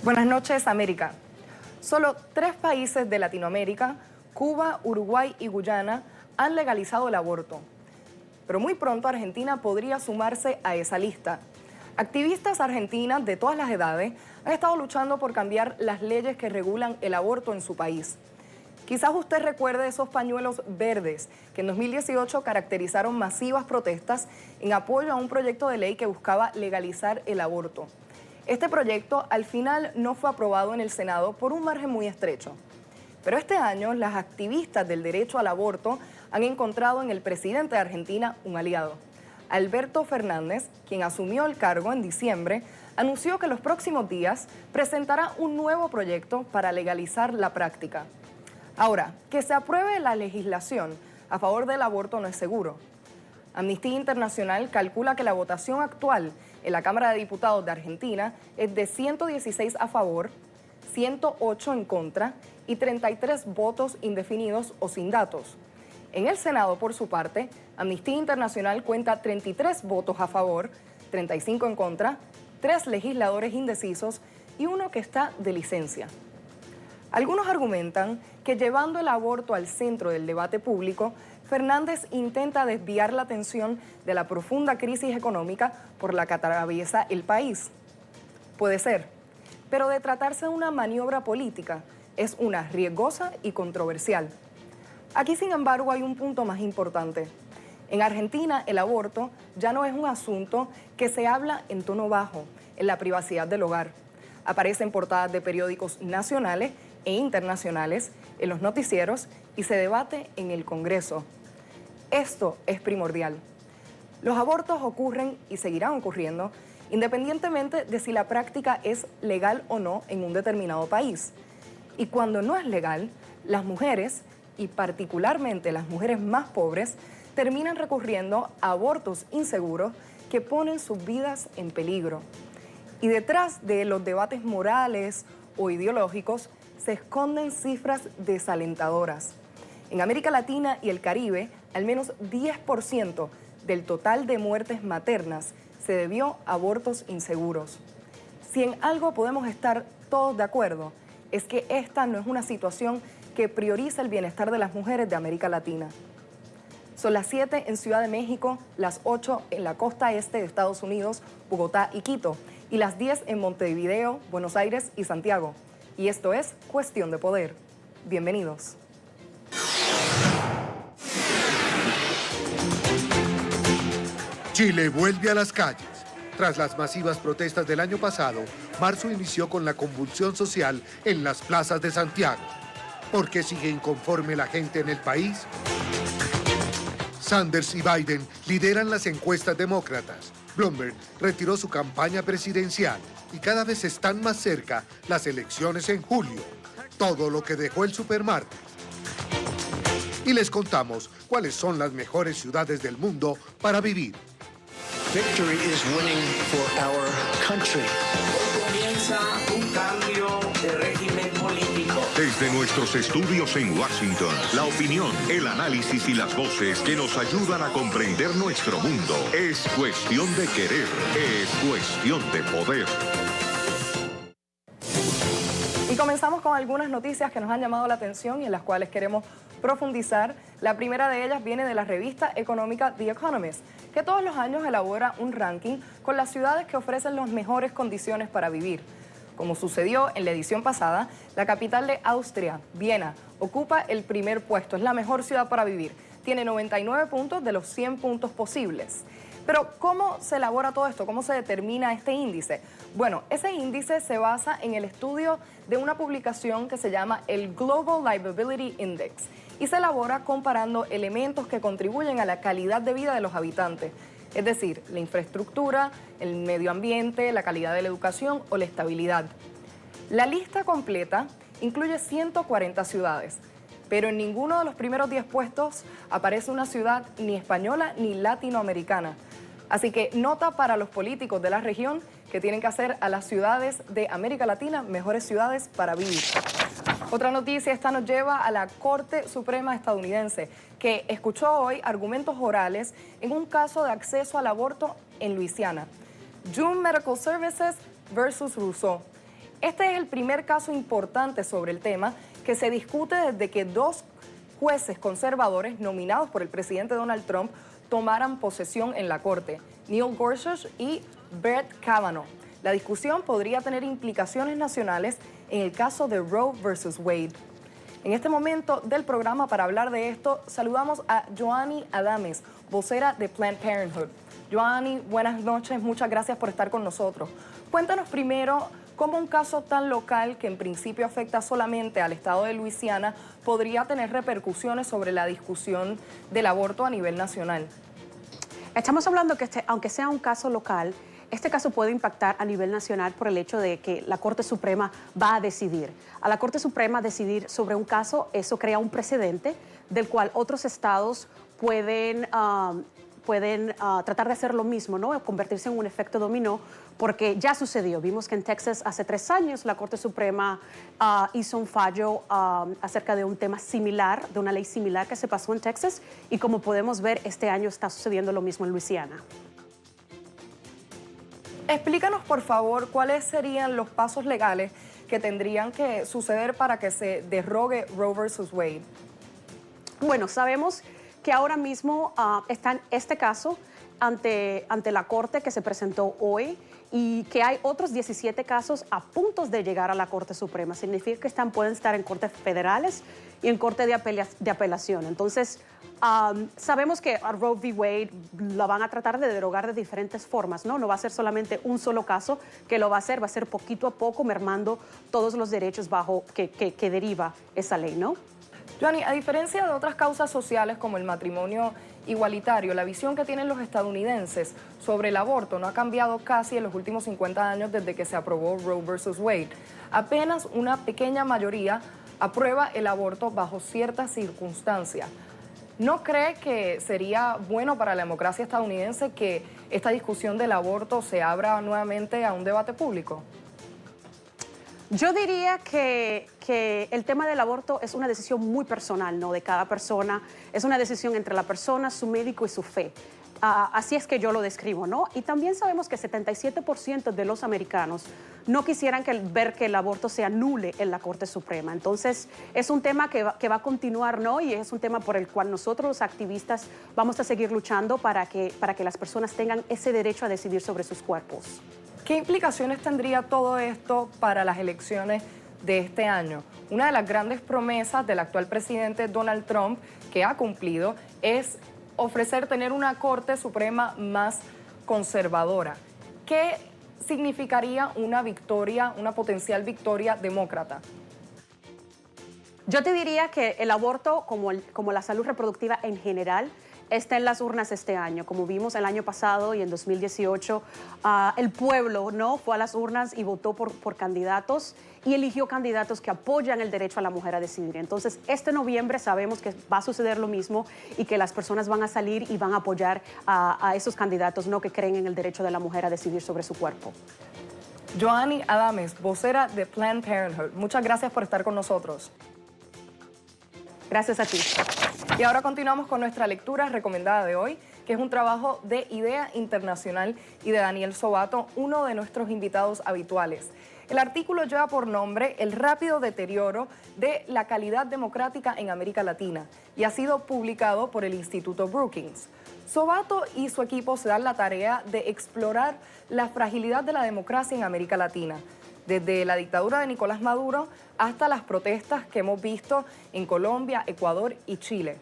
Buenas noches, América. Solo 3 países de Latinoamérica, Cuba, Uruguay y Guyana, han legalizado el aborto. Pero muy pronto Argentina podría sumarse a esa lista. Activistas argentinas de todas las edades han estado luchando por cambiar las leyes que regulan el aborto en su país. Quizás usted recuerde esos pañuelos verdes que en 2018 caracterizaron masivas protestas en apoyo a un proyecto de ley que buscaba legalizar el aborto. Este proyecto al final no fue aprobado en el Senado por un margen muy estrecho. Pero este año las activistas del derecho al aborto han encontrado en el presidente de Argentina un aliado. Alberto Fernández, quien asumió el cargo en diciembre, anunció que los próximos días presentará un nuevo proyecto para legalizar la práctica. Ahora, que se apruebe la legislación a favor del aborto no es seguro. Amnistía Internacional calcula que la votación actual en la Cámara de Diputados de Argentina es de 116 a favor, 108 en contra y 33 votos indefinidos o sin datos. En el Senado, por su parte, Amnistía Internacional cuenta 33 votos a favor, 35 en contra, 3 legisladores indecisos y uno que está de licencia. Algunos argumentan que llevando el aborto al centro del debate público, Fernández intenta desviar la atención de la profunda crisis económica por la que atraviesa el país. Puede ser, pero de tratarse de una maniobra política, es una riesgosa y controversial. Aquí, sin embargo, hay un punto más importante. En Argentina, el aborto ya no es un asunto que se habla en tono bajo, en la privacidad del hogar. Aparece en portadas de periódicos nacionales e internacionales, en los noticieros y se debate en el Congreso. Esto es primordial. Los abortos ocurren y seguirán ocurriendo independientemente de si la práctica es legal o no en un determinado país. Y cuando no es legal, las mujeres, y particularmente las mujeres más pobres, terminan recurriendo a abortos inseguros que ponen sus vidas en peligro. Y detrás de los debates morales o ideológicos se esconden cifras desalentadoras. En América Latina y el Caribe, al menos 10% del total de muertes maternas se debió a abortos inseguros. Si en algo podemos estar todos de acuerdo, es que esta no es una situación que prioriza el bienestar de las mujeres de América Latina. Son las 7 en Ciudad de México, las 8 en la costa este de Estados Unidos, Bogotá y Quito, y las 10 en Montevideo, Buenos Aires y Santiago. Y esto es Cuestión de Poder. Bienvenidos. Chile vuelve a las calles. Tras las masivas protestas del año pasado, marzo inició con la convulsión social en las plazas de Santiago. ¿Por qué sigue inconforme la gente en el país? Sanders y Biden lideran las encuestas demócratas. Bloomberg retiró su campaña presidencial y cada vez están más cerca las elecciones en julio. Todo lo que dejó el supermartes. Y les contamos cuáles son las mejores ciudades del mundo para vivir. Victory is winning for our country. Hoy comienza un cambio de régimen político. Desde nuestros estudios en Washington, la opinión, el análisis y las voces que nos ayudan a comprender nuestro mundo. Es cuestión de querer, es cuestión de poder. Y comenzamos con algunas noticias que nos han llamado la atención y en las cuales queremos profundizar. La primera de ellas viene de la revista económica The Economist, que todos los años elabora un ranking con las ciudades que ofrecen las mejores condiciones para vivir. Como sucedió en la edición pasada, la capital de Austria, Viena, ocupa el primer puesto. Es la mejor ciudad para vivir. Tiene 99 puntos de los 100 puntos posibles. Pero, ¿cómo se elabora todo esto? ¿Cómo se determina este índice? Bueno, ese índice se basa en el estudio de una publicación que se llama el Global Livability Index y se elabora comparando elementos que contribuyen a la calidad de vida de los habitantes, es decir, la infraestructura, el medio ambiente, la calidad de la educación o la estabilidad. La lista completa incluye 140 ciudades, pero en ninguno de los primeros 10 puestos aparece una ciudad ni española ni latinoamericana. Así que nota para los políticos de la región que tienen que hacer a las ciudades de América Latina mejores ciudades para vivir. Otra noticia, esta nos lleva a la Corte Suprema estadounidense, que escuchó hoy argumentos orales en un caso de acceso al aborto en Luisiana. June Medical Services versus Rousseau. Este es el primer caso importante sobre el tema que se discute desde que dos jueces conservadores nominados por el presidente Donald Trump tomaran posesión en la Corte, Neil Gorsuch y Brett Kavanaugh. La discusión podría tener implicaciones nacionales en el caso de Roe versus Wade. En este momento del programa, para hablar de esto, saludamos a Joanny Adames, vocera de Planned Parenthood. Joanny, buenas noches, muchas gracias por estar con nosotros. Cuéntanos primero cómo un caso tan local que en principio afecta solamente al estado de Luisiana podría tener repercusiones sobre la discusión del aborto a nivel nacional. Estamos hablando que aunque sea un caso local, este caso puede impactar a nivel nacional por el hecho de que la Corte Suprema va a decidir. A la Corte Suprema decidir sobre un caso, eso crea un precedente del cual otros estados pueden tratar de hacer lo mismo, ¿no? Convertirse en un efecto dominó, porque ya sucedió. Vimos que en Texas hace 3 años la Corte Suprema hizo un fallo acerca de un tema similar, de una ley similar que se pasó en Texas, y como podemos ver, este año está sucediendo lo mismo en Luisiana. Explícanos, por favor, cuáles serían los pasos legales que tendrían que suceder para que se derrogue Roe versus Wade. Bueno, sabemos que ahora mismo está en este caso ante la Corte que se presentó hoy y que hay otros 17 casos a punto de llegar a la Corte Suprema. Significa que pueden estar en cortes federales y en corte de apelación. Entonces, sabemos que a Roe v. Wade la van a tratar de derogar de diferentes formas, ¿no? No va a ser solamente un solo caso que lo va a ser poquito a poco mermando todos los derechos bajo que deriva esa ley, ¿no? Joanny, a diferencia de otras causas sociales como el matrimonio igualitario, la visión que tienen los estadounidenses sobre el aborto no ha cambiado casi en los últimos 50 años desde que se aprobó Roe versus Wade. Apenas una pequeña mayoría aprueba el aborto bajo ciertas circunstancias. ¿No cree que sería bueno para la democracia estadounidense que esta discusión del aborto se abra nuevamente a un debate público? Yo diría que el tema del aborto es una decisión muy personal, ¿no? De cada persona. Es una decisión entre la persona, su médico y su fe. Así es que yo lo describo, ¿no? Y también sabemos que 77% de los americanos no quisieran ver que el aborto se anule en la Corte Suprema. Entonces, es un tema que va a continuar, ¿no? Y es un tema por el cual nosotros, los activistas, vamos a seguir luchando para que las personas tengan ese derecho a decidir sobre sus cuerpos. ¿Qué implicaciones tendría todo esto para las elecciones de este año? Una de las grandes promesas del actual presidente Donald Trump, que ha cumplido, es ofrecer tener una Corte Suprema más conservadora. ¿Qué significaría una victoria, una potencial victoria demócrata? Yo te diría que el aborto, como la salud reproductiva en general, está en las urnas este año. Como vimos el año pasado y en 2018, el pueblo, ¿no?, fue a las urnas y votó por candidatos y eligió candidatos que apoyan el derecho a la mujer a decidir. Entonces, este noviembre sabemos que va a suceder lo mismo y que las personas van a salir y van a apoyar a esos candidatos, ¿no?, que creen en el derecho de la mujer a decidir sobre su cuerpo. Joanny Adames, vocera de Planned Parenthood, muchas gracias por estar con nosotros. Gracias a ti. Y ahora continuamos con nuestra lectura recomendada de hoy, que es un trabajo de Idea Internacional y de Daniel Sobato, uno de nuestros invitados habituales. El artículo lleva por nombre El rápido deterioro de la calidad democrática en América Latina y ha sido publicado por el Instituto Brookings. Sobato y su equipo se dan la tarea de explorar la fragilidad de la democracia en América Latina, desde la dictadura de Nicolás Maduro hasta las protestas que hemos visto en Colombia, Ecuador y Chile.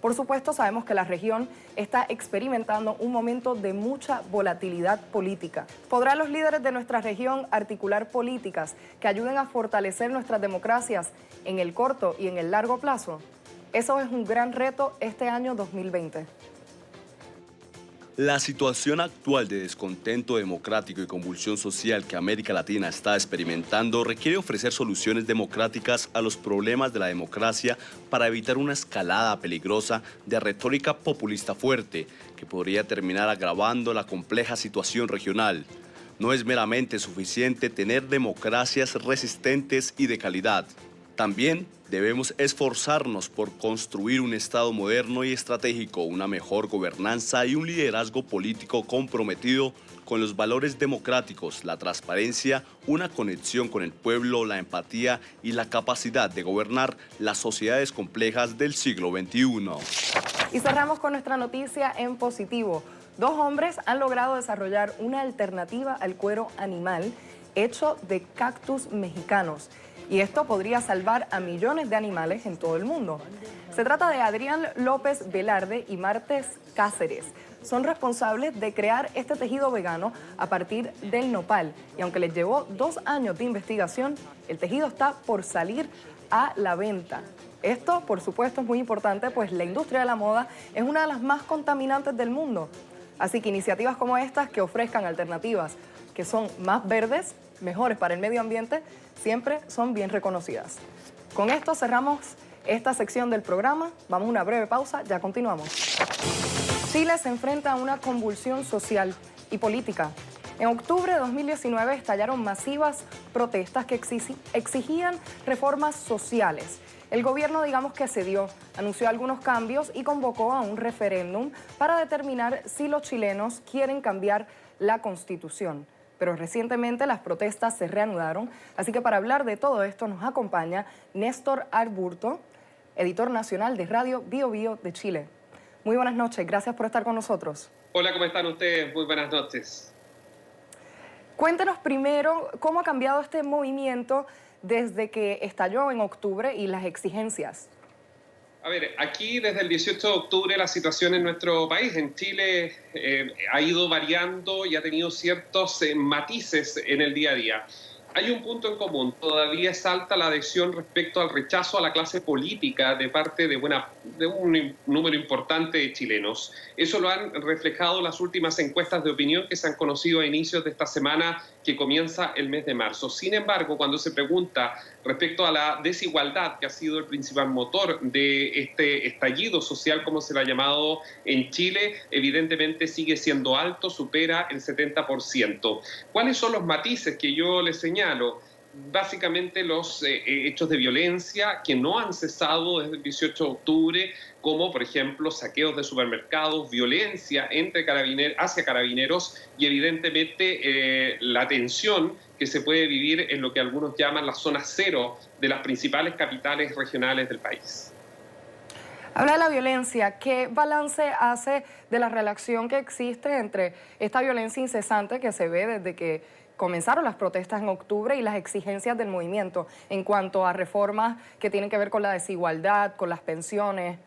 Por supuesto, sabemos que la región está experimentando un momento de mucha volatilidad política. ¿Podrán los líderes de nuestra región articular políticas que ayuden a fortalecer nuestras democracias en el corto y en el largo plazo? Eso es un gran reto este año 2020. La situación actual de descontento democrático y convulsión social que América Latina está experimentando requiere ofrecer soluciones democráticas a los problemas de la democracia para evitar una escalada peligrosa de retórica populista fuerte que podría terminar agravando la compleja situación regional. No es meramente suficiente tener democracias resistentes y de calidad. También debemos esforzarnos por construir un Estado moderno y estratégico, una mejor gobernanza y un liderazgo político comprometido con los valores democráticos, la transparencia, una conexión con el pueblo, la empatía y la capacidad de gobernar las sociedades complejas del siglo XXI. Y cerramos con nuestra noticia en positivo. 2 hombres han logrado desarrollar una alternativa al cuero animal hecho de cactus mexicanos. Y esto podría salvar a millones de animales en todo el mundo. Se trata de Adrián López Velarde y Martes Cáceres. Son responsables de crear este tejido vegano a partir del nopal. Y aunque les llevó 2 años de investigación, el tejido está por salir a la venta. Esto, por supuesto, es muy importante, pues la industria de la moda es una de las más contaminantes del mundo. Así que iniciativas como estas que ofrezcan alternativas que son más verdes, mejores para el medio ambiente, siempre son bien reconocidas. Con esto cerramos esta sección del programa. Vamos a una breve pausa, ya continuamos. Chile se enfrenta a una convulsión social y política. En octubre de 2019 estallaron masivas protestas que exigían reformas sociales. El gobierno, digamos que cedió, anunció algunos cambios y convocó a un referéndum para determinar si los chilenos quieren cambiar la Constitución. Pero recientemente las protestas se reanudaron, así que para hablar de todo esto nos acompaña Néstor Arburto, editor nacional de Radio Bio Bio de Chile. Muy buenas noches, gracias por estar con nosotros. Hola, ¿cómo están ustedes? Muy buenas noches. Cuéntenos primero cómo ha cambiado este movimiento desde que estalló en octubre y las exigencias. A ver, aquí desde el 18 de octubre la situación en nuestro país, en Chile, ha ido variando y ha tenido ciertos matices en el día a día. Hay un punto en común, todavía es alta la adhesión respecto al rechazo a la clase política de parte de un número importante de chilenos. Eso lo han reflejado las últimas encuestas de opinión que se han conocido a inicios de esta semana que comienza el mes de marzo. Sin embargo, cuando se pregunta respecto a la desigualdad, que ha sido el principal motor de este estallido social, como se le ha llamado en Chile, evidentemente sigue siendo alto, supera el 70%. ¿Cuáles son los matices que yo les señalo? Básicamente los hechos de violencia que no han cesado desde el 18 de octubre, como por ejemplo saqueos de supermercados, violencia hacia carabineros y evidentemente la tensión que se puede vivir en lo que algunos llaman la zona cero de las principales capitales regionales del país. Habla de la violencia. ¿Qué balance hace de la relación que existe entre esta violencia incesante que se ve desde que comenzaron las protestas en octubre y las exigencias del movimiento en cuanto a reformas que tienen que ver con la desigualdad, con las pensiones?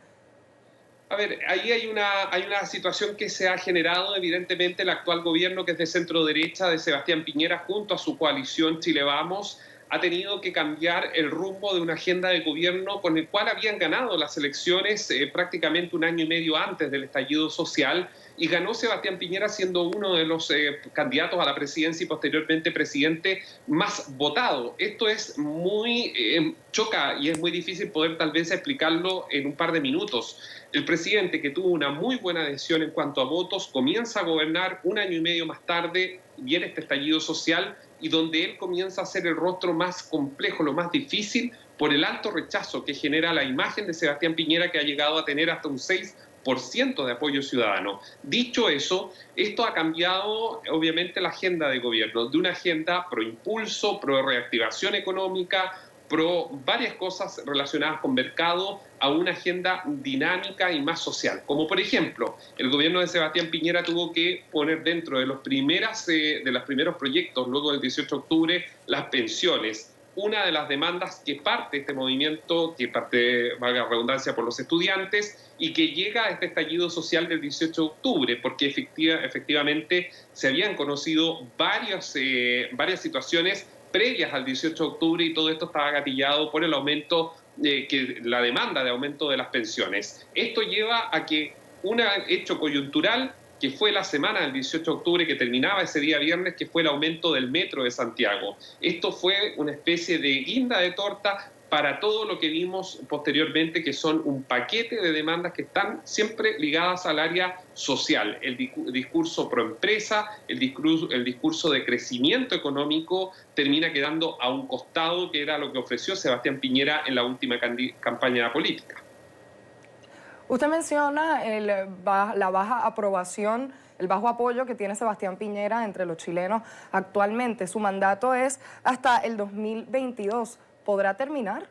A ver, ahí hay una situación que se ha generado, evidentemente el actual gobierno, que es de centro derecha, de Sebastián Piñera, junto a su coalición Chile Vamos, ha tenido que cambiar el rumbo de una agenda de gobierno con el cual habían ganado las elecciones prácticamente 1 año y medio antes del estallido social, y ganó Sebastián Piñera siendo uno de los candidatos a la presidencia y posteriormente presidente más votado. Esto es muy choca y es muy difícil poder tal vez explicarlo en un par de minutos. El presidente, que tuvo una muy buena adhesión en cuanto a votos, comienza a gobernar 1 año y medio más tarde, viene este estallido social y donde él comienza a ser el rostro más complejo, lo más difícil, por el alto rechazo que genera la imagen de Sebastián Piñera, que ha llegado a tener hasta un 6% de apoyo ciudadano. Dicho eso, esto ha cambiado obviamente la agenda de gobierno, de una agenda pro impulso, pro reactivación económica, pro varias cosas relacionadas con mercado, a una agenda dinámica y más social. Como por ejemplo, el gobierno de Sebastián Piñera tuvo que poner dentro de los primeros proyectos, luego del 18 de octubre, las pensiones. Una de las demandas que parte este movimiento, que parte, valga la redundancia, por los estudiantes, y que llega a este estallido social del 18 de octubre, porque efectivamente se habían conocido varias situaciones previas al 18 de octubre y todo esto estaba gatillado por el aumento, la demanda de aumento de las pensiones. Esto lleva a que un hecho coyuntural, que fue la semana del 18 de octubre, que terminaba ese día viernes, que fue el aumento del metro de Santiago. Esto fue una especie de guinda de torta para todo lo que vimos posteriormente, que son un paquete de demandas que están siempre ligadas al área social. El discurso pro empresa, el discurso de crecimiento económico termina quedando a un costado, que era lo que ofreció Sebastián Piñera en la última campaña política. Usted menciona la baja aprobación, el bajo apoyo que tiene Sebastián Piñera entre los chilenos actualmente. Su mandato es hasta el 2022. ¿Podrá terminar?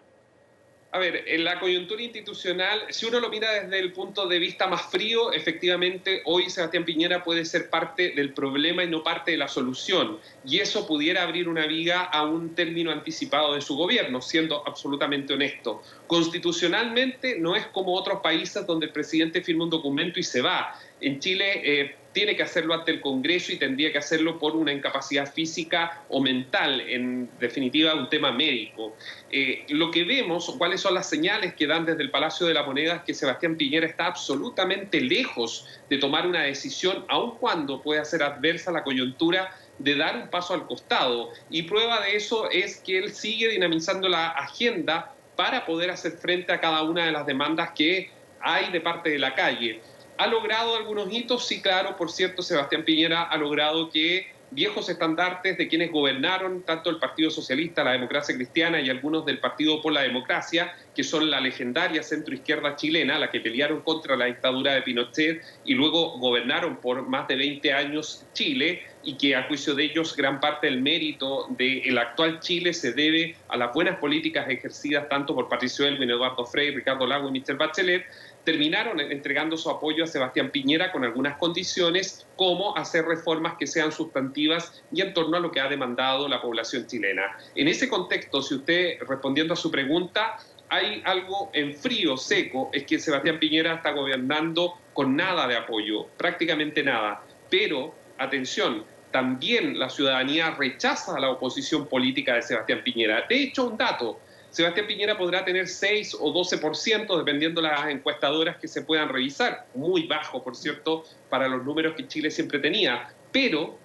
A ver, en la coyuntura institucional, si uno lo mira desde el punto de vista más frío, efectivamente hoy Sebastián Piñera puede ser parte del problema y no parte de la solución. Y eso pudiera abrir una viga a un término anticipado de su gobierno, siendo absolutamente honesto. Constitucionalmente no es como otros países donde el presidente firma un documento y se va. En Chile tiene que hacerlo ante el Congreso y tendría que hacerlo por una incapacidad física o mental, en definitiva un tema médico. Lo que vemos, cuáles son las señales que dan desde el Palacio de la Moneda, es que Sebastián Piñera está absolutamente lejos de tomar una decisión, aun cuando pueda ser adversa la coyuntura, de dar un paso al costado. Y prueba de eso es que él sigue dinamizando la agenda para poder hacer frente a cada una de las demandas que hay de parte de la calle. ¿Ha logrado algunos hitos? Sí, claro. Por cierto, Sebastián Piñera ha logrado que viejos estandartes de quienes gobernaron tanto el Partido Socialista, la Democracia Cristiana y algunos del Partido por la Democracia, que son la legendaria centroizquierda chilena, la que pelearon contra la dictadura de Pinochet y luego gobernaron por más de 20 años Chile, y que a juicio de ellos gran parte del mérito del actual Chile se debe a las buenas políticas ejercidas tanto por Patricio Aylwin, Eduardo Frei, Ricardo Lagos y Michelle Bachelet, terminaron entregando su apoyo a Sebastián Piñera con algunas condiciones, como hacer reformas que sean sustantivas y en torno a lo que ha demandado la población chilena. En ese contexto, si usted, respondiendo a su pregunta, hay algo en frío, seco, es que Sebastián Piñera está gobernando con nada de apoyo, prácticamente nada. Pero, atención, también la ciudadanía rechaza a la oposición política de Sebastián Piñera. De hecho, un dato: Sebastián Piñera podrá tener 6 o 12%, dependiendo de las encuestadoras que se puedan revisar. Muy bajo, por cierto, para los números que Chile siempre tenía. Pero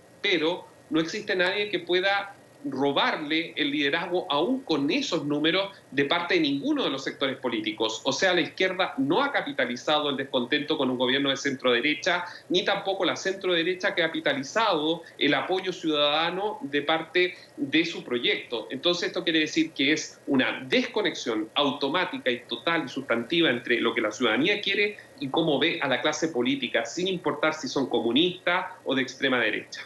no existe nadie que pueda robarle el liderazgo, aún con esos números, de parte de ninguno de los sectores políticos. O sea, la izquierda no ha capitalizado el descontento con un gobierno de centro-derecha, ni tampoco la centro-derecha ha capitalizado el apoyo ciudadano de parte de su proyecto. Entonces esto quiere decir que es una desconexión automática y total y sustantiva entre lo que la ciudadanía quiere y cómo ve a la clase política, sin importar si son comunistas o de extrema derecha.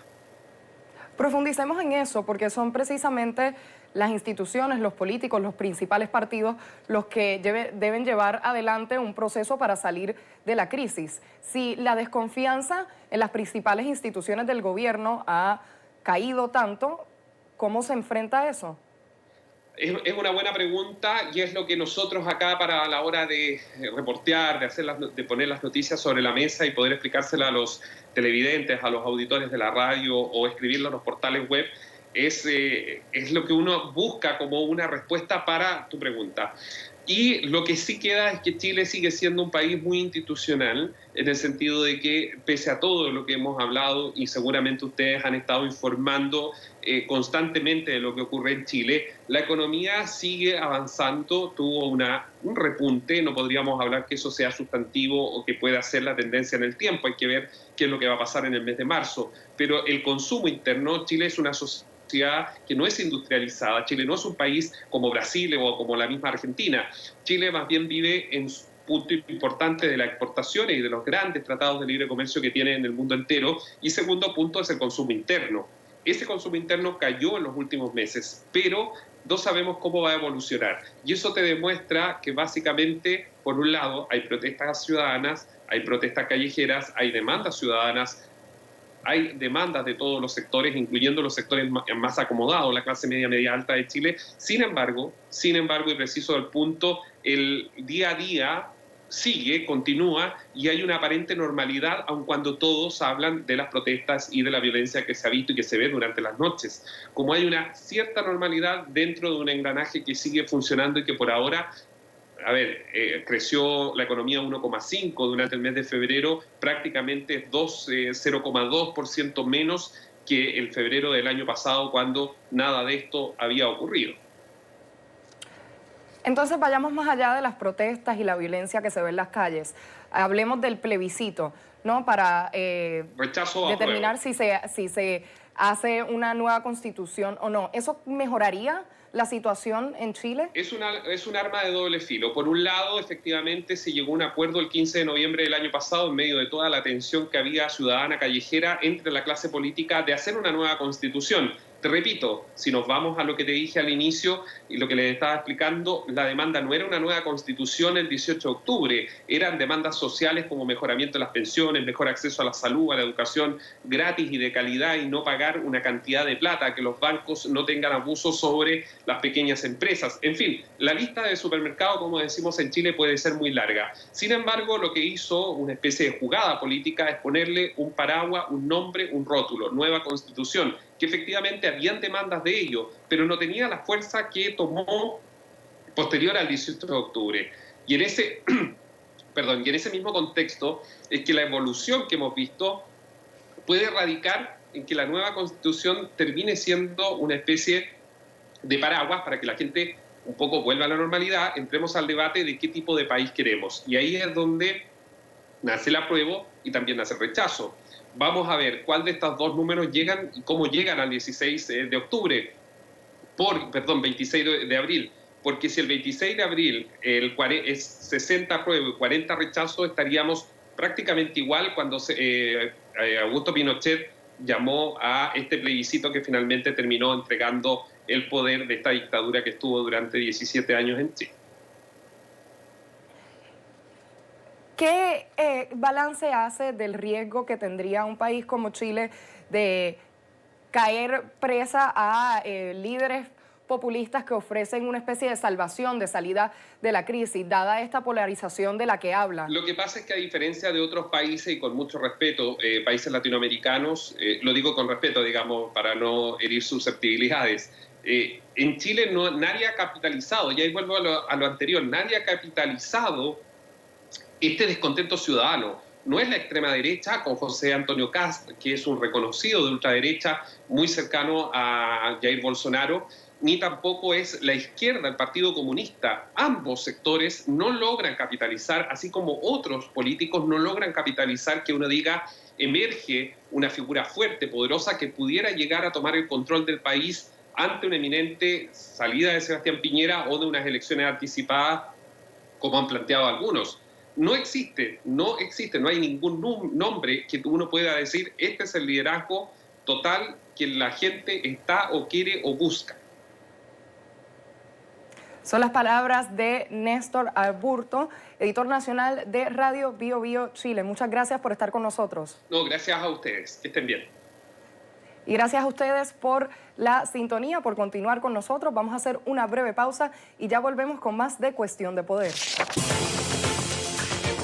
Profundicemos en eso, porque son precisamente las instituciones, los políticos, los principales partidos los que deben llevar adelante un proceso para salir de la crisis. Si la desconfianza en las principales instituciones del gobierno ha caído tanto, ¿cómo se enfrenta a eso? Es una buena pregunta y es lo que nosotros acá, para la hora de reportear, de poner las noticias sobre la mesa y poder explicárselas a los televidentes, a los auditores de la radio o escribirlo en los portales web, es lo que uno busca como una respuesta para tu pregunta. Y lo que sí queda es que Chile sigue siendo un país muy institucional, en el sentido de que, pese a todo lo que hemos hablado, y seguramente ustedes han estado informando constantemente de lo que ocurre en Chile, la economía sigue avanzando, tuvo un repunte. No podríamos hablar que eso sea sustantivo o que pueda ser la tendencia en el tiempo, hay que ver qué es lo que va a pasar en el mes de marzo. Pero el consumo interno, Chile es una sociedad que no es industrializada. Chile no es un país como Brasil o como la misma Argentina. Chile más bien vive en punto importante de las exportaciones y de los grandes tratados de libre comercio que tiene en el mundo entero. Y segundo punto es el consumo interno. Ese consumo interno cayó en los últimos meses, pero no sabemos cómo va a evolucionar. Y eso te demuestra que básicamente, por un lado, hay protestas ciudadanas, hay protestas callejeras, hay demandas ciudadanas, hay demandas de todos los sectores, incluyendo los sectores más acomodados, la clase media alta de Chile. Sin embargo, y preciso del punto, el día a día continúa, y hay una aparente normalidad, aun cuando todos hablan de las protestas y de la violencia que se ha visto y que se ve durante las noches. Como hay una cierta normalidad dentro de un engranaje que sigue funcionando y que por ahora, creció la economía 1,5% durante el mes de febrero, prácticamente 0,2% menos que el febrero del año pasado, cuando nada de esto había ocurrido. Entonces vayamos más allá de las protestas y la violencia que se ve en las calles. Hablemos del plebiscito, ¿no? Para Rechazo o determinar si se hace una nueva constitución o no. ¿Eso mejoraría la situación en Chile? Es un arma de doble filo. Por un lado, efectivamente, se llegó a un acuerdo el 15 de noviembre del año pasado, en medio de toda la tensión que había ciudadana callejera entre la clase política, de hacer una nueva constitución. Te repito, si nos vamos a lo que te dije al inicio y lo que les estaba explicando, la demanda no era una nueva constitución el 18 de octubre, eran demandas sociales como mejoramiento de las pensiones, mejor acceso a la salud, a la educación gratis y de calidad, y no pagar una cantidad de plata, que los bancos no tengan abusos sobre las pequeñas empresas. En fin, la lista de supermercados, como decimos en Chile, puede ser muy larga. Sin embargo, lo que hizo una especie de jugada política es ponerle un paraguas, un nombre, un rótulo, nueva constitución, que efectivamente habían demandas de ello, pero no tenía la fuerza que tomó posterior al 18 de octubre. Y en ese, y en ese mismo contexto es que la evolución que hemos visto puede radicar en que la nueva constitución termine siendo una especie de paraguas para que la gente un poco vuelva a la normalidad, entremos al debate de qué tipo de país queremos. Y ahí es donde nace el apruebo y también nace el rechazo. Vamos a ver cuál de estos dos números llegan y cómo llegan al 16 de octubre, 26 de abril, porque si el 26 de abril es 60 apruebo y 40 rechazo, estaríamos prácticamente igual cuando Augusto Pinochet llamó a este plebiscito que finalmente terminó entregando el poder de esta dictadura que estuvo durante 17 años en Chile. ¿Qué balance hace del riesgo que tendría un país como Chile de caer presa a líderes populistas que ofrecen una especie de salvación, de salida de la crisis, dada esta polarización de la que habla? Lo que pasa es que, a diferencia de otros países, y con mucho respeto, países latinoamericanos, lo digo con respeto, digamos, para no herir susceptibilidades, en Chile nadie ha capitalizado, y ahí vuelvo a lo anterior, nadie ha capitalizado este descontento ciudadano. No es la extrema derecha con José Antonio Kast, que es un reconocido de ultraderecha muy cercano a Jair Bolsonaro, ni tampoco es la izquierda, el Partido Comunista. Ambos sectores no logran capitalizar, así como otros políticos no logran capitalizar que uno diga emerge una figura fuerte, poderosa, que pudiera llegar a tomar el control del país ante una inminente salida de Sebastián Piñera o de unas elecciones anticipadas, como han planteado algunos. No existe, no hay ningún nombre que uno pueda decir, este es el liderazgo total que la gente está o quiere o busca. Son las palabras de Néstor Aburto, editor nacional de Radio Bio Bio Chile. Muchas gracias por estar con nosotros. No, gracias a ustedes. Que estén bien. Y gracias a ustedes por la sintonía, por continuar con nosotros. Vamos a hacer una breve pausa y ya volvemos con más de Cuestión de Poder.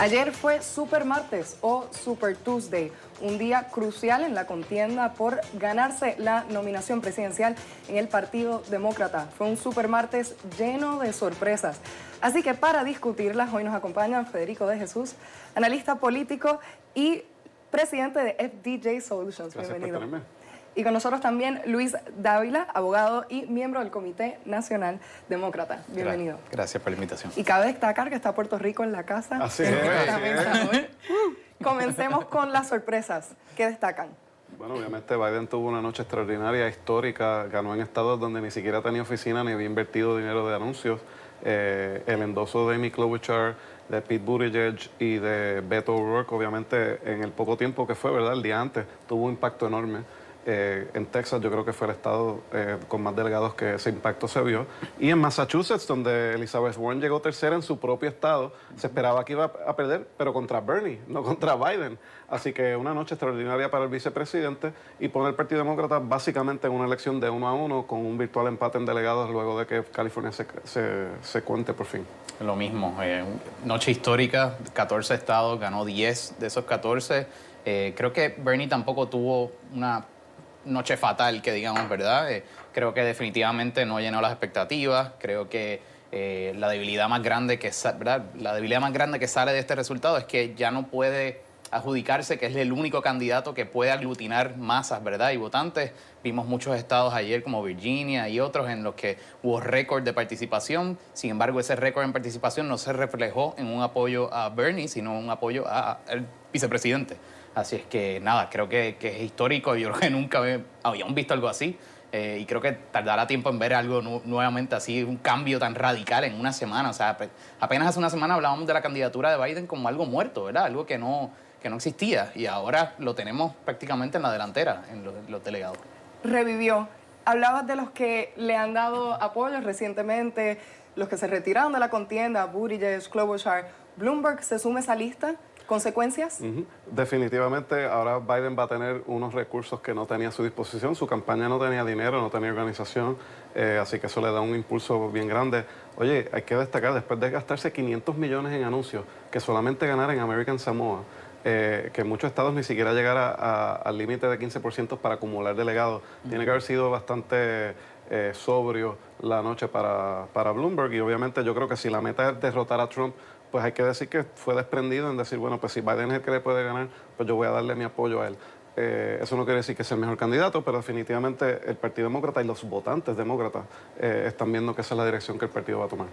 Ayer fue Super Martes o Super Tuesday, un día crucial en la contienda por ganarse la nominación presidencial en el Partido Demócrata. Fue un Super Martes lleno de sorpresas. Así que para discutirlas, hoy nos acompaña Federico de Jesús, analista político y presidente de FDJ Solutions. Gracias. Bienvenido. Por tenerme. Y con nosotros también Luis Dávila, abogado y miembro del Comité Nacional Demócrata. Bienvenido. Gracias por la invitación. Y cabe destacar que está Puerto Rico en la casa. Así en es. esta mesa hoy. Comencemos con las sorpresas. ¿Qué destacan? Bueno, obviamente Biden tuvo una noche extraordinaria, histórica, ganó en estados donde ni siquiera tenía oficina ni había invertido dinero de anuncios. El endoso de Amy Klobuchar, de Pete Buttigieg y de Beto O'Rourke, obviamente en el poco tiempo que fue, ¿verdad? El día antes, tuvo un impacto enorme. En Texas yo creo que fue el estado con más delegados que ese impacto se vio. Y en Massachusetts, donde Elizabeth Warren llegó tercera en su propio estado, se esperaba que iba a perder, pero contra Bernie, no contra Biden. Así que una noche extraordinaria para el vicepresidente y pone al Partido Demócrata básicamente en una elección de 1-1 con un virtual empate en delegados luego de que California se cuente por fin. Lo mismo, noche histórica, 14 estados, ganó 10 de esos 14. Creo que Bernie tampoco tuvo una noche fatal, que digamos, ¿verdad? Creo que definitivamente no llenó las expectativas. Creo que la debilidad más grande que sale de este resultado es que ya no puede adjudicarse que es el único candidato que puede aglutinar masas, ¿verdad? Y votantes. Vimos muchos estados ayer como Virginia y otros en los que hubo récord de participación. Sin embargo, ese récord en participación no se reflejó en un apoyo a Bernie, sino un apoyo al vicepresidente. Así es que nada, creo que es histórico. Yo creo que nunca habíamos visto algo así. Y creo que tardará tiempo en ver algo nuevamente así, un cambio tan radical en una semana. O sea, apenas hace una semana hablábamos de la candidatura de Biden como algo muerto, ¿verdad? Algo que no existía. Y ahora lo tenemos prácticamente en la delantera, en los delegados. Revivió. Hablabas de los que le han dado apoyo recientemente, los que se retiraron de la contienda, Buttigieg, Klobuchar. ¿Bloomberg se suma a esa lista? ¿Consecuencias? Definitivamente, ahora Biden va a tener unos recursos que no tenía a su disposición. Su campaña no tenía dinero, no tenía organización, así que eso le da un impulso bien grande. Oye, hay que destacar, después de gastarse 500 millones en anuncios, que solamente ganar en American Samoa, que muchos estados ni siquiera llegar al límite de 15% para acumular delegados, tiene que haber sido bastante sobrio la noche para Bloomberg. Y obviamente yo creo que si la meta es derrotar a Trump, pues hay que decir que fue desprendido en decir, bueno, pues si Biden es el que le puede ganar, pues yo voy a darle mi apoyo a él. Eso no quiere decir que sea el mejor candidato, pero definitivamente el Partido Demócrata y los votantes demócratas están viendo que esa es la dirección que el partido va a tomar.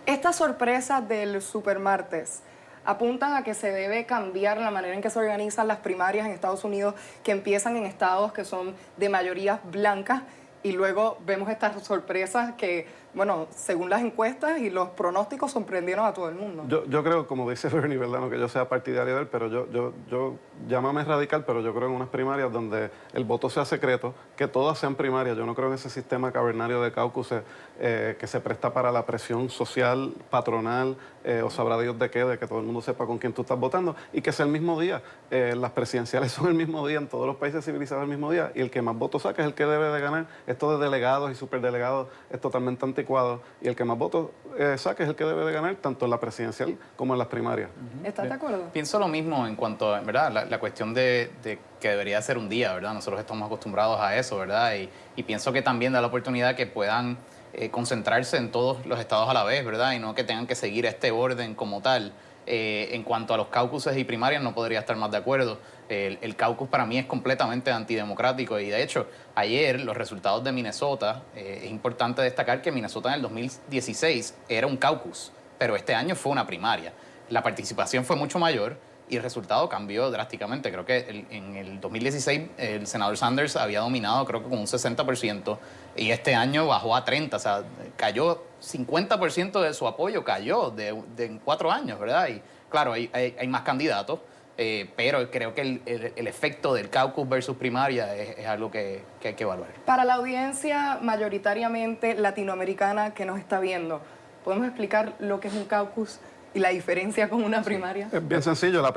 Estas sorpresas del supermartes apuntan a que se debe cambiar la manera en que se organizan las primarias en Estados Unidos, que empiezan en estados que son de mayorías blancas, y luego vemos estas sorpresas que, bueno, según las encuestas y los pronósticos, sorprendieron a todo el mundo. Yo creo, como dice Bernie, ¿verdad? No que yo sea partidario de él, pero yo llámame radical, pero yo creo en unas primarias donde el voto sea secreto, que todas sean primarias. Yo no creo en ese sistema cavernario de caucuses que se presta para la presión social, patronal, o sabrá Dios de qué, de que todo el mundo sepa con quién tú estás votando, y que sea el mismo día. Las presidenciales son el mismo día en todos los países civilizados el mismo día, y el que más votos saca es el que debe de ganar. Esto de delegados y superdelegados es totalmente anticuado, y el que más votos saque es el que debe de ganar, tanto en la presidencial como en las primarias. ¿Estás de acuerdo? Pienso lo mismo en cuanto a, ¿verdad? La cuestión de que debería ser un día, ¿verdad? Nosotros estamos acostumbrados a eso, ¿verdad? Y pienso que también da la oportunidad que puedan concentrarse en todos los estados a la vez, ¿verdad? Y no que tengan que seguir este orden como tal. En cuanto a los caucuses y primarias, no podría estar más de acuerdo. El caucus para mí es completamente antidemocrático, y de hecho, ayer los resultados de Minnesota, es importante destacar que Minnesota en el 2016 era un caucus, pero este año fue una primaria. La participación fue mucho mayor y el resultado cambió drásticamente. Creo que en el 2016 el senador Sanders había dominado, creo que con un 60%, y este año bajó a 30%, o sea, cayó 50% de su apoyo, cayó en 4 años, ¿verdad? Y claro, hay más candidatos, pero creo que el efecto del caucus versus primaria es algo que hay que evaluar. Para la audiencia mayoritariamente latinoamericana que nos está viendo, ¿podemos explicar lo que es un caucus y la diferencia con una primaria? Es bien sencillo. La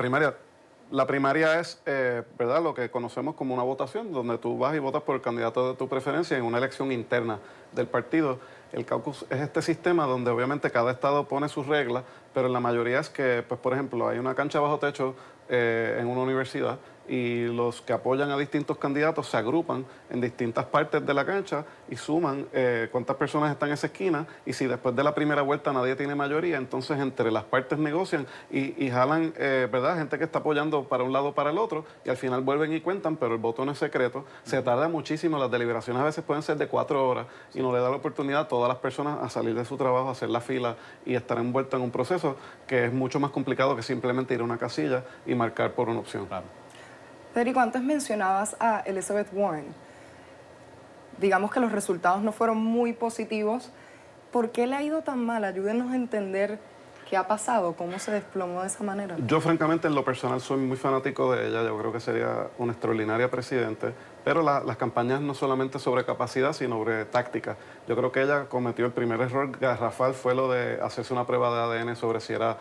primaria es, ¿verdad?, lo que conocemos como una votación, donde tú vas y votas por el candidato de tu preferencia en una elección interna del partido. El caucus es este sistema donde obviamente cada estado pone sus reglas, pero en la mayoría es que, pues, por ejemplo, hay una cancha bajo techo en una universidad, y los que apoyan a distintos candidatos se agrupan en distintas partes de la cancha y suman cuántas personas están en esa esquina, y si después de la primera vuelta nadie tiene mayoría, entonces entre las partes negocian y jalan, ¿verdad?, gente que está apoyando para un lado o para el otro, y al final vuelven y cuentan, pero el voto no es secreto. Se tarda muchísimo, las deliberaciones a veces pueden ser de 4 horas, y no le da la oportunidad a todas las personas a salir de su trabajo, a hacer la fila y estar envueltos en un proceso que es mucho más complicado que simplemente ir a una casilla y marcar por una opción. Claro. Federico, antes mencionabas a Elizabeth Warren. Digamos que los resultados no fueron muy positivos. ¿Por qué le ha ido tan mal? Ayúdenos a entender qué ha pasado, cómo se desplomó de esa manera. Yo, francamente, en lo personal soy muy fanático de ella. Yo creo que sería una extraordinaria presidente. Pero las campañas no solamente sobre capacidad, sino sobre táctica. Yo creo que ella cometió el primer error garrafal, fue lo de hacerse una prueba de ADN sobre si era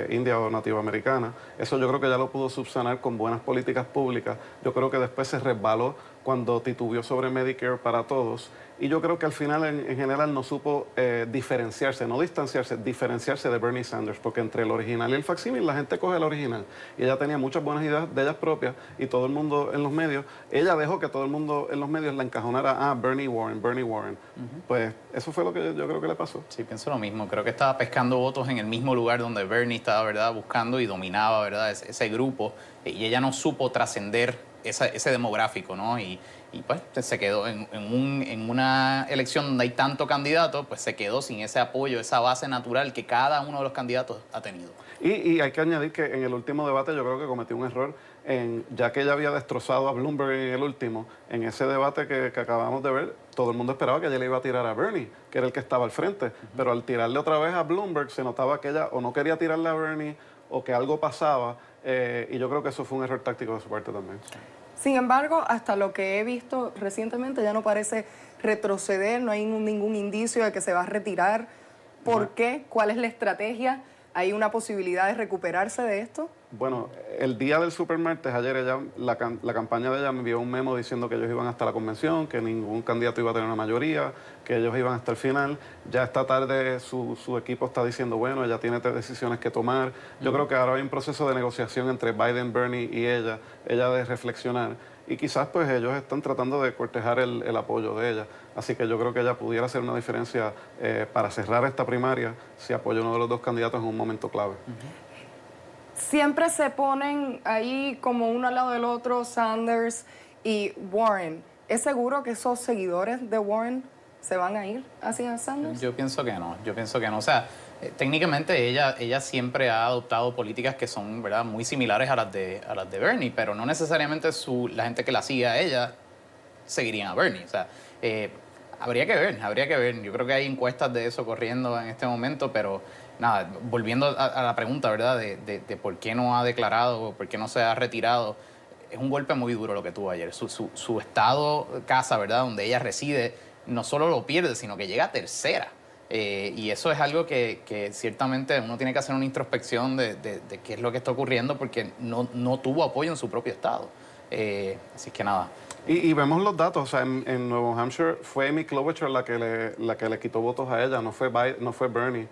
india o nativoamericana. Eso yo creo que ya lo pudo subsanar con buenas políticas públicas. Yo creo que después se resbaló cuando titubeó sobre Medicare para todos. Y yo creo que al final, en general, no supo diferenciarse, no distanciarse, diferenciarse de Bernie Sanders, porque entre el original y el facsímil la gente coge el original. Y ella tenía muchas buenas ideas de ellas propias y todo el mundo en los medios, ella dejó que todo el mundo en los medios la encajonara, Bernie Warren, Bernie Warren. Pues eso fue lo que yo creo que le pasó. Sí, pienso lo mismo. Creo que estaba pescando votos en el mismo lugar donde Bernie estaba, ¿verdad?, buscando y dominaba, ¿verdad?, ese grupo. Y ella no supo trascender ese demográfico, ¿no? Y pues se quedó en una elección donde hay tanto candidato, pues se quedó sin ese apoyo, esa base natural que cada uno de los candidatos ha tenido. Y hay que añadir que en el último debate yo creo que cometió un error, ya que ella había destrozado a Bloomberg en el último, en ese debate que acabamos de ver, todo el mundo esperaba que ella le iba a tirar a Bernie, que era el que estaba al frente, pero al tirarle otra vez a Bloomberg se notaba que ella o no quería tirarle a Bernie o que algo pasaba, y yo creo que eso fue un error táctico de su parte también. Sin embargo, hasta lo que he visto recientemente ya no parece retroceder, no hay ningún indicio de que se va a retirar. ¿Por qué? ¿Cuál es la estrategia? ¿Hay una posibilidad de recuperarse de esto? Bueno, el día del supermartes, ayer la campaña de ella me envió un memo diciendo que ellos iban hasta la convención, que ningún candidato iba a tener una mayoría, que ellos iban hasta el final. Ya esta tarde su equipo está diciendo, bueno, ella tiene decisiones que tomar. Yo creo que ahora hay un proceso de negociación entre Biden, Bernie y ella de reflexionar. Y quizás pues ellos están tratando de cortejar el apoyo de ella. Así que yo creo que ella pudiera hacer una diferencia para cerrar esta primaria si apoya a uno de los dos candidatos en un momento clave. Siempre se ponen ahí como uno al lado del otro, Sanders y Warren. ¿Es seguro que esos seguidores de Warren se van a ir hacia Sanders? Yo pienso que no, O sea, técnicamente ella siempre ha adoptado políticas que son, ¿verdad?, muy similares a las de Bernie, pero no necesariamente la gente que la sigue a ella seguirían a Bernie. O sea, habría que ver. Yo creo que hay encuestas de eso corriendo en este momento, pero nada, volviendo a la pregunta, ¿verdad?, de por qué no ha declarado, por qué no se ha retirado, es un golpe muy duro lo que tuvo ayer. Su estado, casa, ¿verdad?, donde ella reside, no solo lo pierde, sino que llega a tercera. Y eso es algo que ciertamente uno tiene que hacer una introspección de qué es lo que está ocurriendo, porque no tuvo apoyo en su propio estado. Así que nada. Y vemos los datos, o sea, en Nuevo Hampshire fue Amy Klobuchar la que le quitó votos a ella, no fue Bernie.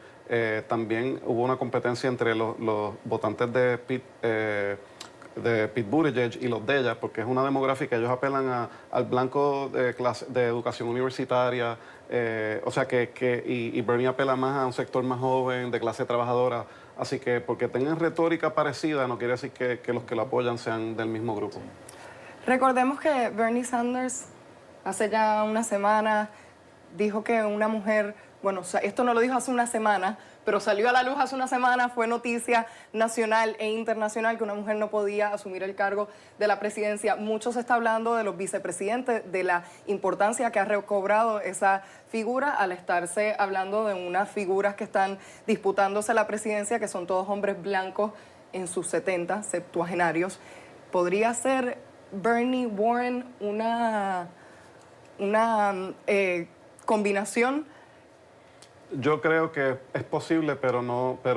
También hubo una competencia entre los votantes de Pete Buttigieg y los de ella, porque es una demográfica, ellos apelan al blanco de educación universitaria, o sea y Bernie apela más a un sector más joven, de clase trabajadora, así que porque tengan retórica parecida no quiere decir que los que lo apoyan sean del mismo grupo. Recordemos que Bernie Sanders hace ya una semana dijo que una mujer, bueno, esto no lo dijo hace una semana, pero salió a la luz hace una semana, fue noticia nacional e internacional que una mujer no podía asumir el cargo de la presidencia. Mucho se está hablando de los vicepresidentes, de la importancia que ha recobrado esa figura al estarse hablando de unas figuras que están disputándose la presidencia, que son todos hombres blancos en sus 70, septuagenarios. ¿Podría ser Bernie Warren una combinación? Yo creo que es posible, pero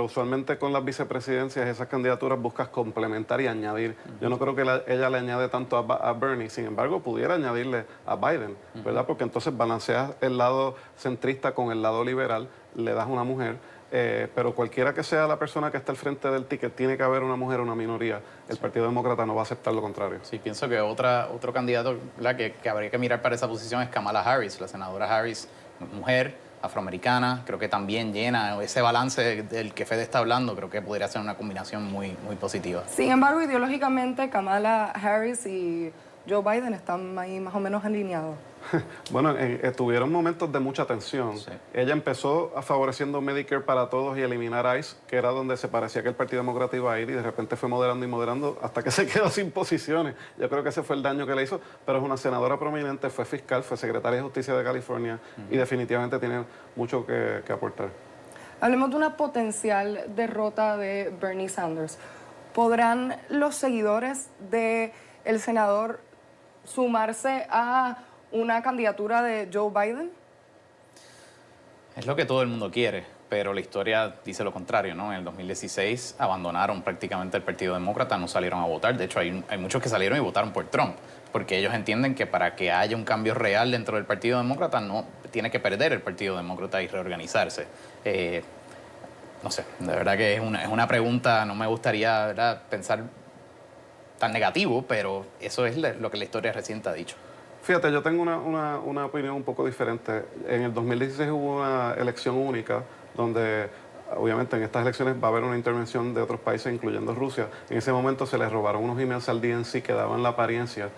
usualmente con las vicepresidencias esas candidaturas buscas complementar y añadir. Yo no creo que ella le añade tanto a Bernie, sin embargo pudiera añadirle a Biden, ¿verdad? Porque entonces balanceas el lado centrista con el lado liberal, le das una mujer, pero cualquiera que sea la persona que esté al frente del ticket, tiene que haber una mujer o una minoría. El Partido Demócrata no va a aceptar lo contrario. Sí, pienso que otro candidato, ¿verdad?, que habría que mirar para esa posición es Kamala Harris, la senadora Harris, mujer, afroamericana, creo que también llena ese balance del que Fede está hablando, creo que podría ser una combinación muy positiva. Sin embargo, ideológicamente Kamala Harris y Joe Biden están ahí más o menos alineados. Bueno, tuvieron momentos de mucha tensión. Sí. Ella empezó favoreciendo Medicare para todos y eliminar ICE, que era donde se parecía que el Partido Demócrata iba a ir, y de repente fue moderando y moderando hasta que se quedó sin posiciones. Yo creo que ese fue el daño que le hizo, pero es una senadora prominente, fue fiscal, fue secretaria de Justicia de California y definitivamente tiene mucho que aportar. Hablemos de una potencial derrota de Bernie Sanders. ¿Podrán los seguidores del senador sumarse a una candidatura de Joe Biden? Es lo que todo el mundo quiere, pero la historia dice lo contrario, ¿no? En el 2016 abandonaron prácticamente el Partido Demócrata, no salieron a votar. De hecho, hay muchos que salieron y votaron por Trump, porque ellos entienden que para que haya un cambio real dentro del Partido Demócrata, no tiene que perder el Partido Demócrata y reorganizarse. No sé, de verdad que es una pregunta, no me gustaría, ¿verdad?, pensar tan negativo, pero eso es lo que la historia reciente ha dicho. Fíjate, yo tengo una opinión un poco diferente. En el 2016 hubo una elección única donde obviamente en estas elecciones va a haber una intervención de otros países, incluyendo Rusia. En ese momento se les robaron unos emails al DNC que daban la apariencia,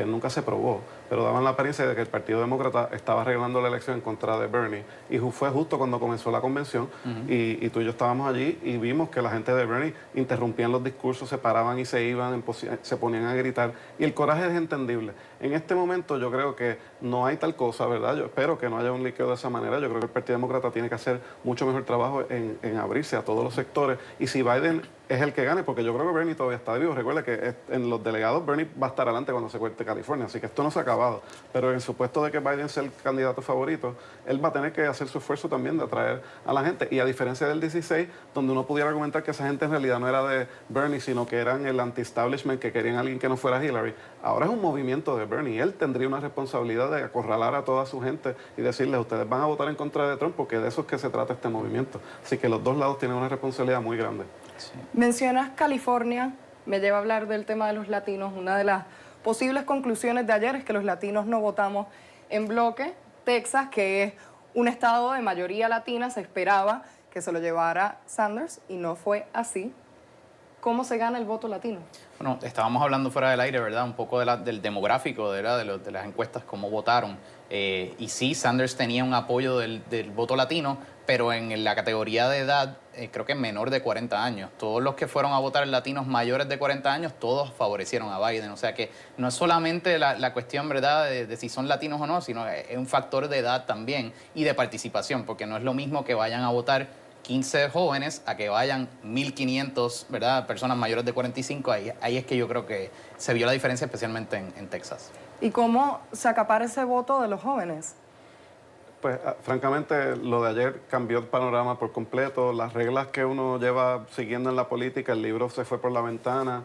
nunca se probó, pero daban la apariencia de que el Partido Demócrata estaba arreglando la elección en contra de Bernie. Y fue justo cuando comenzó la convención y tú y yo estábamos allí y vimos que la gente de Bernie interrumpían los discursos, se paraban y se iban, se ponían a gritar. Y el coraje es entendible. En este momento yo creo que no hay tal cosa, ¿verdad? Yo espero que no haya un liqueo de esa manera. Yo creo que el Partido Demócrata tiene que hacer mucho mejor trabajo en abrirse a todos los sectores. Y si Biden es el que gane, porque yo creo que Bernie todavía está vivo. Recuerda que en los delegados Bernie va a estar adelante cuando se corte California, así que esto no se ha acabado. Pero en el supuesto de que Biden sea el candidato favorito, él va a tener que hacer su esfuerzo también de atraer a la gente. Y a diferencia del 16, donde uno pudiera argumentar que esa gente en realidad no era de Bernie, sino que eran el anti-establishment, que querían a alguien que no fuera Hillary, ahora es un movimiento de Bernie. Él tendría una responsabilidad de acorralar a toda su gente y decirles, ustedes van a votar en contra de Trump, porque de eso es que se trata este movimiento. Así que los dos lados tienen una responsabilidad muy grande. Sí. Mencionas California, me lleva a hablar del tema de los latinos. Una de las posibles conclusiones de ayer es que los latinos no votamos en bloque. Texas, que es un estado de mayoría latina, se esperaba que se lo llevara Sanders y no fue así. ¿Cómo se gana el voto latino? Bueno, estábamos hablando fuera del aire, ¿verdad? Un poco del demográfico, ¿verdad? De las encuestas, cómo votaron. Y sí, Sanders tenía un apoyo del voto latino, pero en la categoría de edad, creo que menor de 40 años. Todos los que fueron a votar latinos mayores de 40 años, todos favorecieron a Biden. O sea que no es solamente la cuestión, ¿verdad?, de si son latinos o no, sino es un factor de edad también y de participación, porque no es lo mismo que vayan a votar 15 jóvenes a que vayan 1.500, ¿verdad?, personas mayores de 45. Ahí es que yo creo que se vio la diferencia, especialmente en Texas. ¿Y cómo se acapara ese voto de los jóvenes? Pues francamente lo de ayer cambió el panorama por completo. Las reglas que uno lleva siguiendo en la política, el libro se fue por la ventana.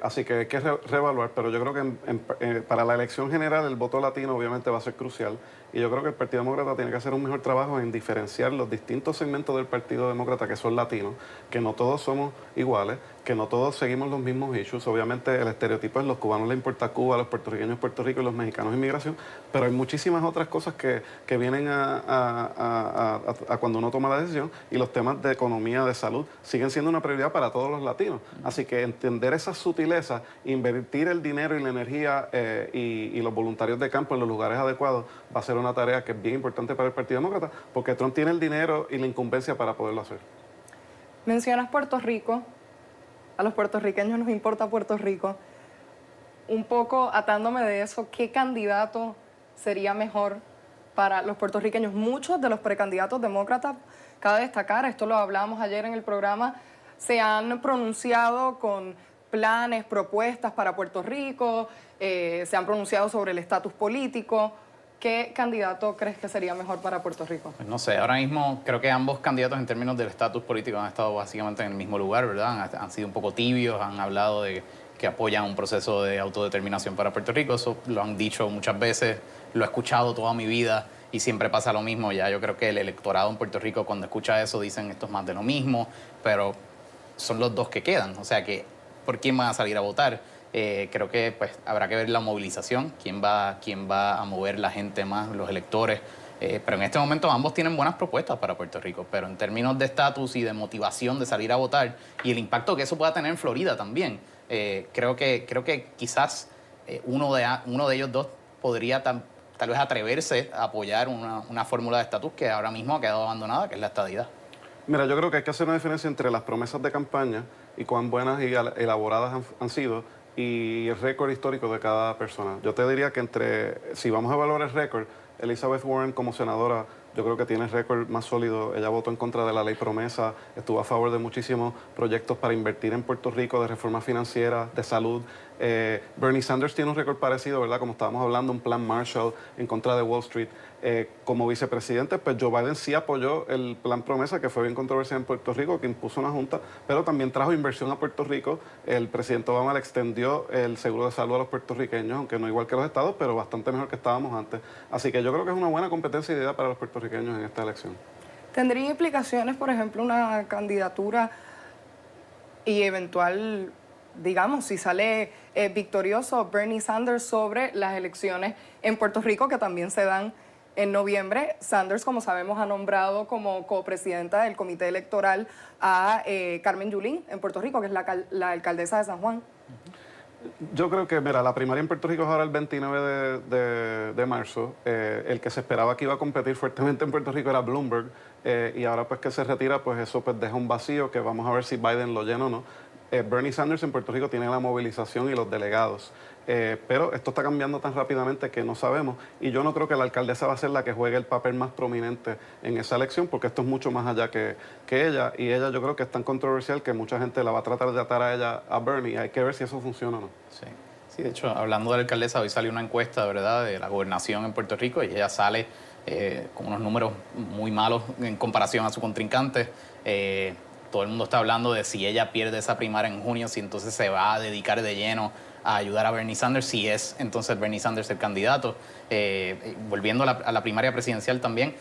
Así que hay que reevaluar, pero yo creo que para la elección general el voto latino obviamente va a ser crucial y yo creo que el Partido Demócrata tiene que hacer un mejor trabajo en diferenciar los distintos segmentos del Partido Demócrata que son latinos, que no todos somos iguales, que no todos seguimos los mismos issues. Obviamente el estereotipo es los cubanos les importa Cuba, los puertorriqueños Puerto Rico y los mexicanos inmigración, pero hay muchísimas otras cosas que vienen a cuando uno toma la decisión, y los temas de economía, de salud, siguen siendo una prioridad para todos los latinos. Así que entender esas sutilezas, invertir el dinero y la energía y los voluntarios de campo en los lugares adecuados va a ser una tarea que es bien importante para el Partido Demócrata, porque Trump tiene el dinero y la incumbencia para poderlo hacer. Mencionas Puerto Rico. A los puertorriqueños nos importa Puerto Rico. Un poco atándome de eso, ¿qué candidato sería mejor para los puertorriqueños? Muchos de los precandidatos demócratas, cabe destacar, esto lo hablábamos ayer en el programa, se han pronunciado con planes, propuestas para Puerto Rico, se han pronunciado sobre el estatus político. ¿Qué candidato crees que sería mejor para Puerto Rico? Pues no sé, ahora mismo creo que ambos candidatos en términos del estatus político han estado básicamente en el mismo lugar, ¿verdad? Han sido un poco tibios, han hablado de que apoyan un proceso de autodeterminación para Puerto Rico. Eso lo han dicho muchas veces, lo he escuchado toda mi vida y siempre pasa lo mismo. Ya yo creo que el electorado en Puerto Rico cuando escucha eso dicen esto es más de lo mismo, pero son los dos que quedan. O sea que, ¿por quién van a salir a votar? Creo que pues habrá que ver la movilización, quién va a mover la gente más, los electores. Pero en este momento ambos tienen buenas propuestas para Puerto Rico, pero en términos de estatus y de motivación de salir a votar y el impacto que eso pueda tener en Florida también, creo que quizás uno de ellos dos podría tal vez atreverse a apoyar una fórmula de estatus que ahora mismo ha quedado abandonada, que es la estadidad. Mira, yo creo que hay que hacer una diferencia entre las promesas de campaña y cuán buenas y elaboradas han sido y el récord histórico de cada persona. Yo te diría que si vamos a evaluar el récord, Elizabeth Warren como senadora yo creo que tiene el récord más sólido. Ella votó en contra de la ley promesa, estuvo a favor de muchísimos proyectos para invertir en Puerto Rico, de reforma financiera, de salud. Bernie Sanders tiene un récord parecido, ¿verdad? Como estábamos hablando, un plan Marshall en contra de Wall Street. Como vicepresidente, pues Joe Biden sí apoyó el plan promesa, que fue bien controversial en Puerto Rico, que impuso una junta, pero también trajo inversión a Puerto Rico. El presidente Obama le extendió el seguro de salud a los puertorriqueños, aunque no igual que los estados, pero bastante mejor que estábamos antes. Así que yo creo que es una buena competencia y idea para los puertorriqueños en esta elección. ¿Tendría implicaciones, por ejemplo, una candidatura y eventual, digamos, si sale victorioso Bernie Sanders sobre las elecciones en Puerto Rico, que también se dan en noviembre? Sanders, como sabemos, ha nombrado como copresidenta del comité electoral a Carmen Yulín en Puerto Rico, que es la alcaldesa de San Juan. Yo creo que, mira, la primaria en Puerto Rico es ahora el 29 de marzo. El que se esperaba que iba a competir fuertemente en Puerto Rico era Bloomberg, y ahora pues que se retira, pues eso pues deja un vacío que vamos a ver si Biden lo llena o no. Bernie Sanders en Puerto Rico tiene la movilización y los delegados, pero esto está cambiando tan rápidamente que no sabemos, y yo no creo que la alcaldesa va a ser la que juegue el papel más prominente en esa elección, porque esto es mucho más allá que ella, y ella yo creo que es tan controversial que mucha gente la va a tratar de atar a ella, a Bernie. Hay que ver si eso funciona o no. Sí, de hecho, hablando de la alcaldesa, hoy salió una encuesta, ¿verdad?, de la gobernación en Puerto Rico, y ella sale con unos números muy malos en comparación a su contrincante. Todo el mundo está hablando de si ella pierde esa primaria en junio, si entonces se va a dedicar de lleno a ayudar a Bernie Sanders, si es entonces Bernie Sanders el candidato. Volviendo a la primaria presidencial también,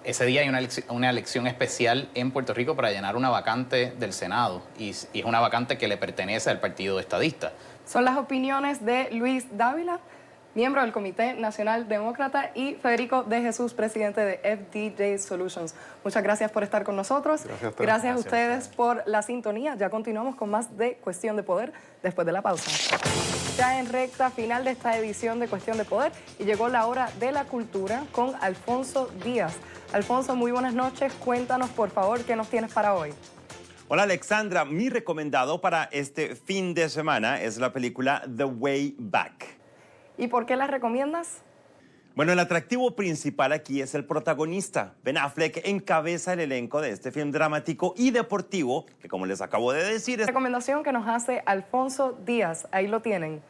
ese día hay una elección especial en Puerto Rico para llenar una vacante del Senado, y es una vacante que le pertenece al Partido Estadista. Son las opiniones de Luis Dávila, miembro del Comité Nacional Demócrata, y Federico de Jesús, presidente de FDJ Solutions. Muchas gracias por estar con nosotros. Gracias a ustedes por la sintonía. Ya continuamos con más de Cuestión de Poder después de la pausa. Ya en recta final de esta edición de Cuestión de Poder, y llegó la hora de la cultura con Alfonso Díaz. Alfonso, muy buenas noches. Cuéntanos, por favor, qué nos tienes para hoy. Hola Alexandra, mi recomendado para este fin de semana es la película The Way Back. ¿Y por qué la recomiendas? Bueno, el atractivo principal aquí es el protagonista. Ben Affleck encabeza el elenco de este film dramático y deportivo que, como les acabo de decir, es... Recomendación que nos hace Alfonso Díaz, ahí lo tienen.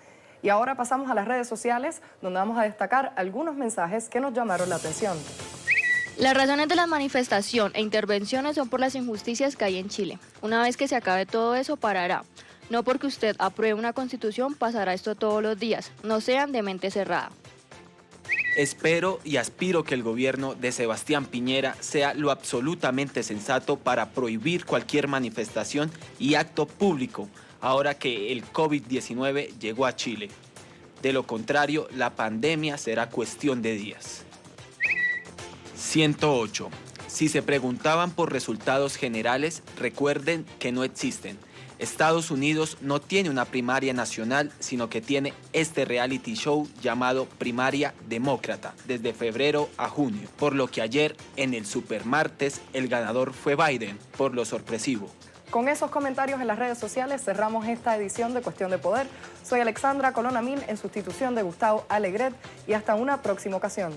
Y ahora pasamos a las redes sociales, donde vamos a destacar algunos mensajes que nos llamaron la atención. Las razones de la manifestación e intervenciones son por las injusticias que hay en Chile. Una vez que se acabe todo eso, parará. No porque usted apruebe una constitución pasará esto todos los días. No sean de mente cerrada. Espero y aspiro que el gobierno de Sebastián Piñera sea lo absolutamente sensato para prohibir cualquier manifestación y acto público ahora que el COVID-19 llegó a Chile. De lo contrario, la pandemia será cuestión de días. 108. Si se preguntaban por resultados generales, recuerden que no existen. Estados Unidos no tiene una primaria nacional, sino que tiene este reality show llamado Primaria Demócrata, desde febrero a junio, por lo que ayer, en el Supermartes, el ganador fue Biden, por lo sorpresivo. Con esos comentarios en las redes sociales cerramos esta edición de Cuestión de Poder. Soy Alexandra Colón Amil, en sustitución de Gustavo Alegret, y hasta una próxima ocasión.